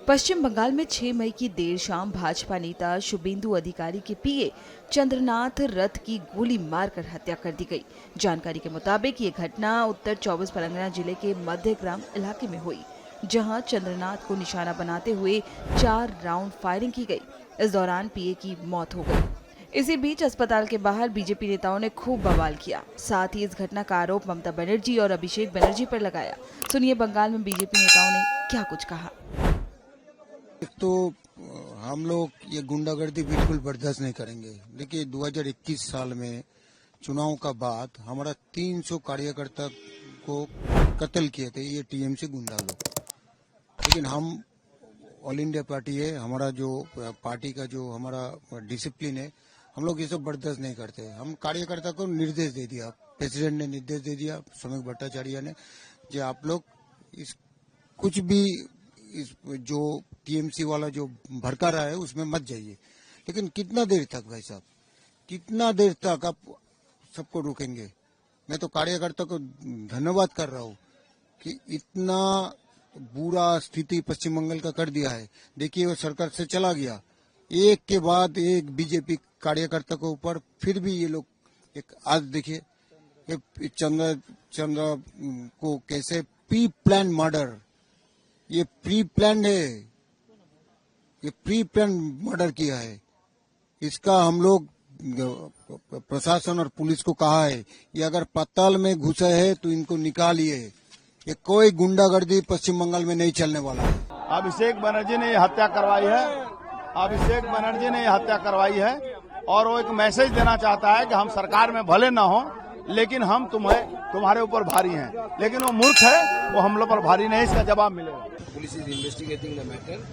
पश्चिम बंगाल में 6 मई की देर शाम भाजपा नेता शुभेंदु अधिकारी के पीए चंद्रनाथ रथ की गोली मारकर हत्या कर दी गई। जानकारी के मुताबिक ये घटना उत्तर 24 परगना जिले के मध्यग्राम इलाके में हुई, जहां चंद्रनाथ को निशाना बनाते हुए 4 राउंड फायरिंग की गई। इस दौरान पीए की मौत हो गई। इसी बीच अस्पताल के बाहर बीजेपी नेताओं ने खूब बवाल किया। साथ ही इस घटना का आरोप ममता बनर्जी और अभिषेक बनर्जी पर लगाया। सुनिए बंगाल में बीजेपी नेताओं ने क्या कुछ कहा। तो हम लोग ये गुंडागर्दी बिल्कुल बर्दाश्त नहीं करेंगे। देखिए 2021 साल में चुनाव का बाद हमारा 300 कार्यकर्ता को कत्ल किए थे ये टीएमसी गुंडा लोग। लेकिन हम ऑल इंडिया पार्टी है, हमारा जो पार्टी का जो हमारा डिसिप्लिन है, हम लोग ये सब बर्दाश्त नहीं करते। हम कार्यकर्ता को निर्देश दे दिया, प्रेसिडेंट ने निर्देश दे दिया, श्रमिक भट्टाचार्य ने, जो आप लोग इस कुछ भी इस जो टीएमसी वाला जो भड़का रहा है उसमें मत जाइए। लेकिन कितना देर तक भाई साहब, कितना देर तक आप सबको रोकेंगे? मैं तो कार्यकर्ता को धन्यवाद कर रहा हूँ कि इतना बुरा स्थिति पश्चिम बंगाल का कर दिया है। देखिए वो सरकार से चला गया, एक के बाद एक बीजेपी कार्यकर्ता के ऊपर फिर भी ये लोग एक आज देखिए चंद्र को कैसे प्री प्लान मर्डर, ये प्री प्लान है, ये प्री प्लान मर्डर किया है। इसका हम लोग प्रशासन और पुलिस को कहा है ये अगर पताल में घुसे है तो इनको निकालिए। ये कोई गुंडागर्दी पश्चिम बंगाल में नहीं चलने वाला है। अभिषेक बनर्जी ने ये हत्या करवाई है, अभिषेक बनर्जी ने ये हत्या करवाई है और वो एक मैसेज देना चाहता है कि हम सरकार में भले न हो लेकिन हम तुम्हारे ऊपर भारी हैं। लेकिन वो मूर्ख है, वो हम लोग पर भारी नहीं, इसका जवाब मिलेगा। Police is investigating the matter.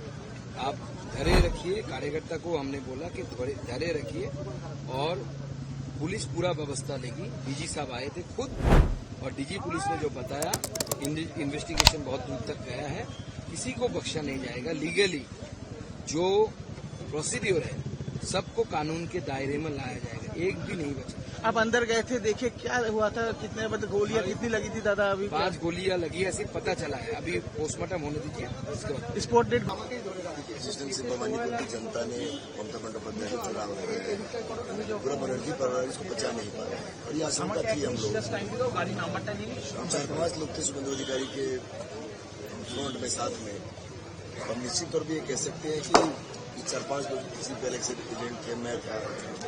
आप धैर्य रखिए। कार्यकर्ता को हमने बोला कि धैर्य रखिए और पुलिस पूरा व्यवस्था लेगी। डीजी साहब आए थे खुद और डीजी पुलिस ने जो बताया, इन्वेस्टिगेशन बहुत दूर तक गया है, किसी को बख्शा नहीं जाएगा। लीगली जो प्रोसीड्यूर है सबको कानून के दायरे में लाया जाएगा, एक भी नहीं बचा। आप अंदर गए थे, देखे क्या हुआ था, कितने गोलियां कितनी लगी थी दादा? अभी 5 गोलियां लगी ऐसे पता चला है। अभी पोस्टमार्टम होने दीजिए, उसके बाद स्पॉट डेट। रेजिस्टेंस बवानीपुर की जनता ने ममता बंदोपाध्याय को चुनाव लगाया, पूरा बनर्जी परिवार इसको बचा नहीं पाया और ये आशंका थी। हम लोग 4-5 लोग थे शुभेंदु अधिकारी के फ्रंट में साथ में। हम निश्चित तौर पर ये कह सकते हैं कि 4-5 लोग किसी पहले से एजेंट थे, मैं था,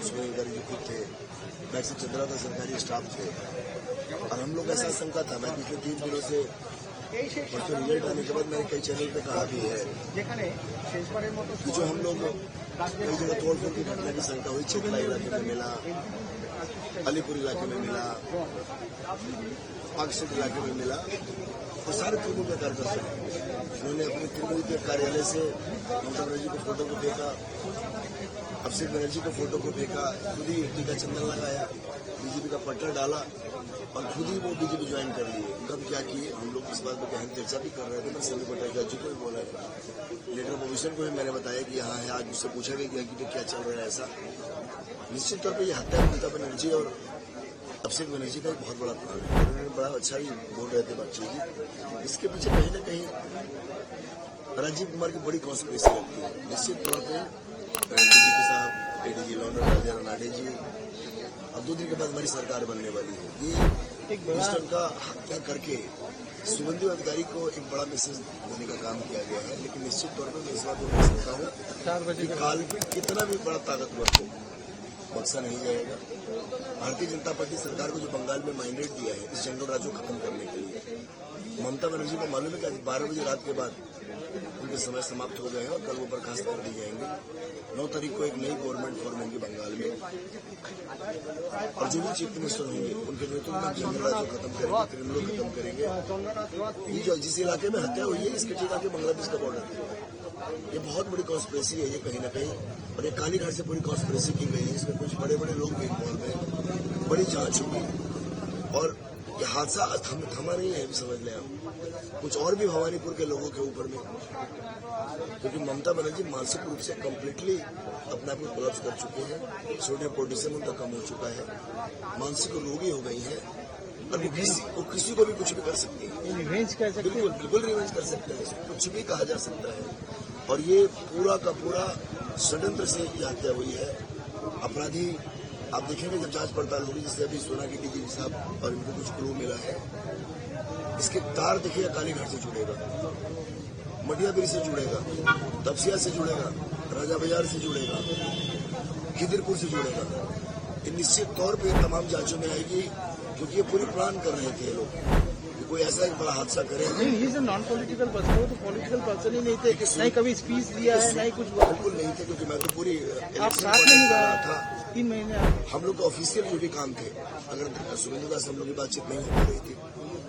शुभेंदु अधिकारी जो खुद थे, बैक से चंद्रा था, सरकारी स्टाफ थे और हम लोग ऐसा आशंका था। मैं पिछले 3 दिनों से परसों रिजल्ट आने के बाद मैंने कई चैनल पे कहा भी है कि जो हम लोग कई जगह तोड़फोड़ की घटना की शंका हुई, चिखला इलाके में मिला, अलीपुर इलाके में मिला, पाकसेट इलाके में मिला, तो सारे तृणमूल के कार्यकर्ता उन्होंने अपने तृणमूल के कार्यालय से ममता बनर्जी को फोटो को फेंका, अभिषेक बनर्जी को फोटो को फेंका, खुद ही टीका चंदन लगाया, बीजेपी का पट्टा डाला और खुद ही वो बीजेपी ज्वाइन कर लिए। कब क्या किए हम लोग इस बात पर गहन चर्चा भी कर रहे थे। मैं श्रमिक भट्टाचार्य जी को भी बोला, लेटर ऑफ ऑफिसर को भी मैंने बताया कि यहाँ है। आज मुझसे पूछा गया कि क्या चल रहा है ऐसा। निश्चित तौर पर यह हत्या ममता बनर्जी और अभिषेक बनर्जी का एक बहुत बड़ा प्लान है। उन्होंने बड़ा अच्छा ही बोल रहे थे बच्चे जी, इसके पीछे कहीं न कहीं राजीव कुमार की बड़ी कॉन्स्पिरेसी लगती है। निश्चित तौर पर डीजीपी साहब, एडीजी लॉन्डर राजा राणे जी, अब 2 दिन के बाद हमारी सरकार बनने वाली है। ये मिनिस्टर का हत्या करके शुभेंदु अधिकारी को एक बड़ा मैसेज देने का काम किया गया है। लेकिन निश्चित तौर पर मैं इस बात को कह सकता हूँ कि काल में कितना भी बड़ा ताकतवर हो, बक्सा नहीं जाएगा। भारतीय जनता पार्टी सरकार को जो बंगाल में मैंडेट दिया है इस जंगल राज को खत्म करने के लिए, ममता बनर्जी को मालूम है कि आज 12 बजे रात के बाद उनके समय समाप्त हो गए हैं और कल वो बर्खास्त कर दी जाएंगे। 9 तारीख को एक नई गवर्नमेंट फॉर्म होगी बंगाल में और जो भी चीफ मिनिस्टर होंगे उनके नेतृत्व में जंगल राज को खत्म करेंगे, तृणमूल खत्म करेंगे। ये जो जिस इलाके में हत्या हुई है इसके ठीक आगे बांग्लादेश का बॉर्डर है। ये बहुत बड़ी कॉन्स्पिरेसी है ये कहीं न कहीं, और ये कालीघाट से पूरी कॉन्स्पिरेसी की गई है। इसमें कुछ बड़े बड़े लोग भी इन्वॉल्व हैं, बड़ी जांच होगी और ये हादसा थमा नहीं है, समझ लें आप। कुछ और भी भवानीपुर के लोगों के ऊपर में, क्योंकि ममता बनर्जी मानसिक रूप से कम्प्लीटली अपने आप को कोलैप्स कर चुके हैं। सोडियम पोटेशियम उनका कम हो चुका है, मानसिक रोगी हो गई है और वो किसी को भी कुछ भी कर सकती है। रिवेंज कर सकते बिल्कुल बिल्कुल रिवेंज कर सकते हैं, इसको कुछ भी कहा जा सकता है। और ये पूरा का पूरा षड्यंत्र से ये हत्या हुई है। अपराधी आप देखेंगे जब जांच पड़ताल होगी, जैसे अभी सोना के डीजीपी साहब और इनको कुछ क्लू मिला है, इसके तार देखिएगा कालीघाट से जुड़ेगा, मटियाबिरी से जुड़ेगा, तपसिया से जुड़ेगा, राजा बाजार से जुड़ेगा, खिदिरपुर से जुड़ेगा। ये निश्चित तौर पे तमाम जांचों में आएगी, क्योंकि ये पूरी प्लान कर रहे थे ये लोग कि कोई ऐसा एक बड़ा हादसा करे। He is a non political person, वो तो पॉलिटिकल पर्सन ही नहीं थे, नहीं कभी स्पीच दिया है, नहीं कुछ हुआ। बिल्कुल नहीं थे, क्योंकि मैं तो पूरी आप साथ में नहीं रहा था 3 महीने आप हम लोग तो ऑफिशियल जो भी काम थे, अगर सुरेंद्र दास हम लोग की बातचीत नहीं हो रही थी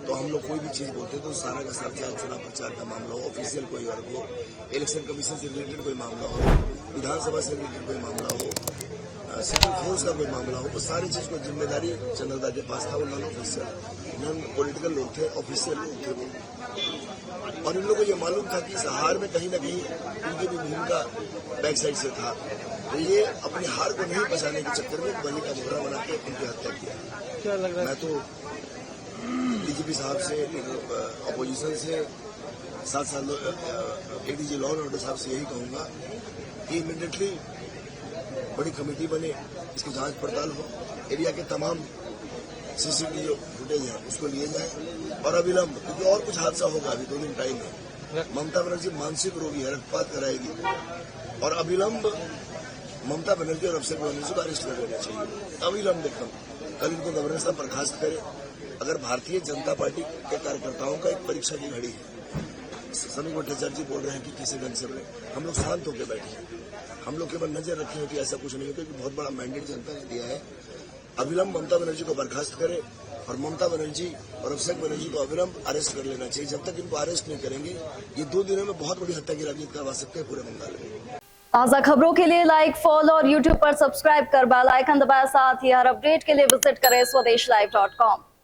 तो हम लोग कोई भी चीज बोलते तो सारा का सारा चाहे चुनाव प्रचार का मामला हो, ऑफिशियल कोई वर्ग हो, इलेक्शन कमीशन से रिलेटेड कोई मामला हो, विधानसभा से रिलेटेड कोई मामला हो, सिविल फोर्स का कोई मामला हो, तो सारी चीज को जिम्मेदारी चंद्रदा के पास था। वो नॉन ऑफिशियल नॉन पॉलिटिकल लोग थे, ऑफिशियल लोग थे वो। और इन लोगों को ये मालूम था कि इस हार में कहीं ना कहीं उनकी भी भूमिका बैक साइड से था, तो ये अपनी हार को नहीं बचाने के चक्कर में बलि का मुखड़ा बना के उनकी हत्या किया। क्या लग रहा है? मैं तो डीजीपी साहब से, अपोजिशन से, साथ साथ एडीजी लॉ एंड ऑर्डर साहब से यही कहूंगा कि इमीडिएटली बड़ी कमेटी बने, इसकी जांच पड़ताल हो, एरिया के तमाम सीसीटीवी जो फुटेज है उसको लिए जाए और अविलंब, क्योंकि और कुछ हादसा होगा, अभी 2 दिन टाइम है। ममता बनर्जी मानसिक रोगी है, रक्तपात कराएगी और अविलंब ममता बनर्जी और अभिषेक बनर्जी को अरेस्ट कर लेना चाहिए, अविलंब एकदम। कल इनको गवर्नर साहब बर्खास्त करे। अगर भारतीय जनता पार्टी के कार्यकर्ताओं का एक परीक्षा की घड़ी है, समीर भट्टाचार्य जी बोल रहे हैं कि किसी ढंग से हम लोग शांत होकर बैठे हैं, हम लोग केवल नजर रखे हैं कि ऐसा कुछ नहीं होता, क्योंकि बहुत बड़ा मैंडेट जनता ने दिया है। अविलंब ममता बनर्जी को बर्खास्त करे और ममता बनर्जी और अभिषेक बनर्जी को अविलंब अरेस्ट कर लेना चाहिए। जब तक इनको अरेस्ट नहीं करेंगे, ये 2 दिनों में बहुत बड़ी हत्या की राजनीति करवा सकते हैं पूरे बंगाल में। ताज़ा खबरों के लिए लाइक, फॉलो और यूट्यूब पर सब्सक्राइब कर बेल आइकन दबाएं। साथ ही हर अपडेट के लिए विजिट करें स्वदेशलाइव.com।